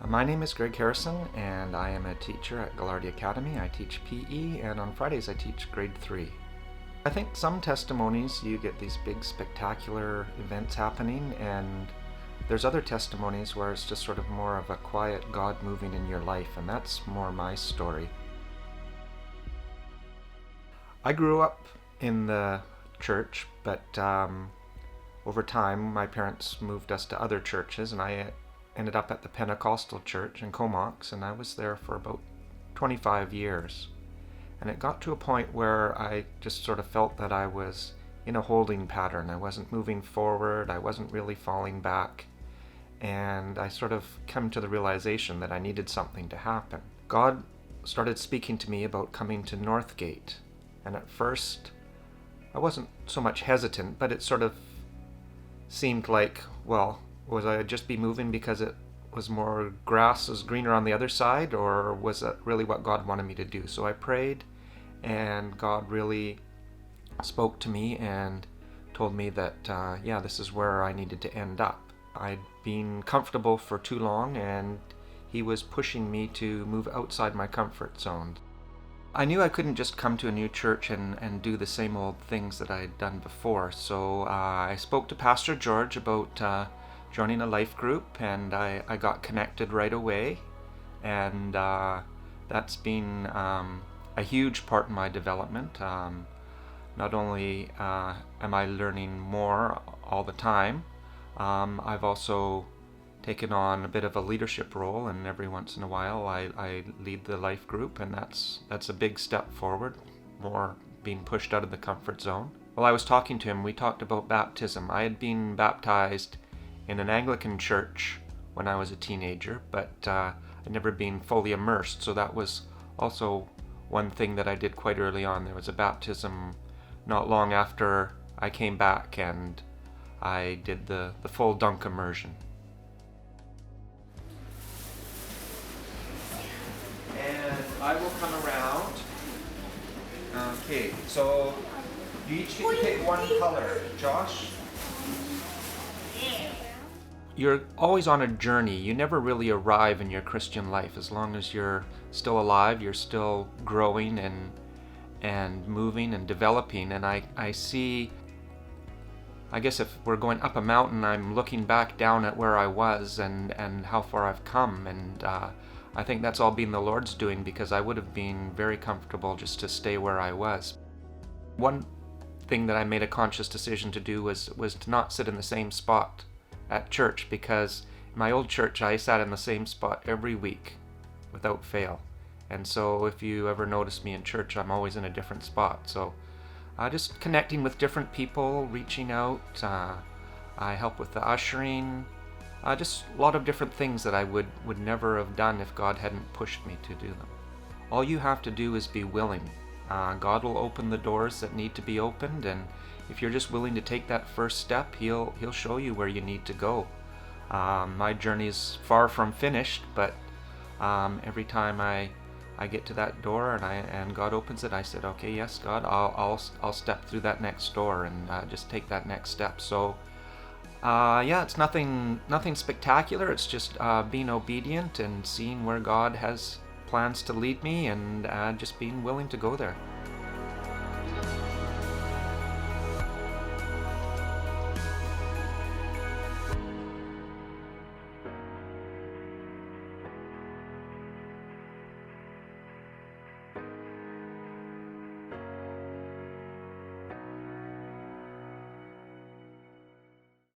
My name is Greg Harrison, and I am a teacher at Gallardi Academy. I teach PE, and on Fridays I teach grade 3. I think some testimonies, you get these big spectacular events happening, and there's other testimonies where it's just sort of more of a quiet God moving in your life, and that's more my story. I grew up in the church, but over time my parents moved us to other churches, and I ended up at the Pentecostal church in Comox, and I was there for about 25 years. And it got to a point where I just sort of felt that I was in a holding pattern. I wasn't moving forward, I wasn't really falling back, and I sort of come to the realization that I needed something to happen. God started speaking to me about coming to Northgate, and at first I wasn't so much hesitant, but it sort of seemed like, well, was I just be moving because it was more grass was greener on the other side, or was that really what God wanted me to do? So I prayed, and God really spoke to me and told me that, this is where I needed to end up. I'd been comfortable for too long, and He was pushing me to move outside my comfort zone. I knew I couldn't just come to a new church and do the same old things that I had done before, so I spoke to Pastor George about joining a life group, and I got connected right away, and that's been a huge part in my development. Not only am I learning more all the time, I've also taken on a bit of a leadership role, and every once in a while I lead the life group, and that's a big step forward, more being pushed out of the comfort zone. While I was talking to him, we talked about baptism. I had been baptized in an Anglican church when I was a teenager, but I'd never been fully immersed, so that was also one thing that I did quite early on. There was a baptism not long after I came back, and I did the full dunk immersion. And I will come around. Okay, so you each get to pick one color. Josh? You're always on a journey. You never really arrive in your Christian life. As long as you're still alive, you're still growing and moving and developing. And I see, I guess if we're going up a mountain, I'm looking back down at where I was and how far I've come. And I think that's all been the Lord's doing, because I would have been very comfortable just to stay where I was. One thing that I made a conscious decision to do was to not sit in the same spot at church, because in my old church I sat in the same spot every week without fail. And so if you ever notice me in church, I'm always in a different spot. So just connecting with different people, reaching out. I help with the ushering. Just a lot of different things that I would never have done if God hadn't pushed me to do them. All you have to do is be willing. God will open the doors that need to be opened, and if you're just willing to take that first step, He'll show you where you need to go. My journey is far from finished, but every time I get to that door and God opens it, I said, okay, yes, God, I'll step through that next door and just take that next step. So it's nothing spectacular. It's just being obedient and seeing where God has plans to lead me, and just being willing to go there.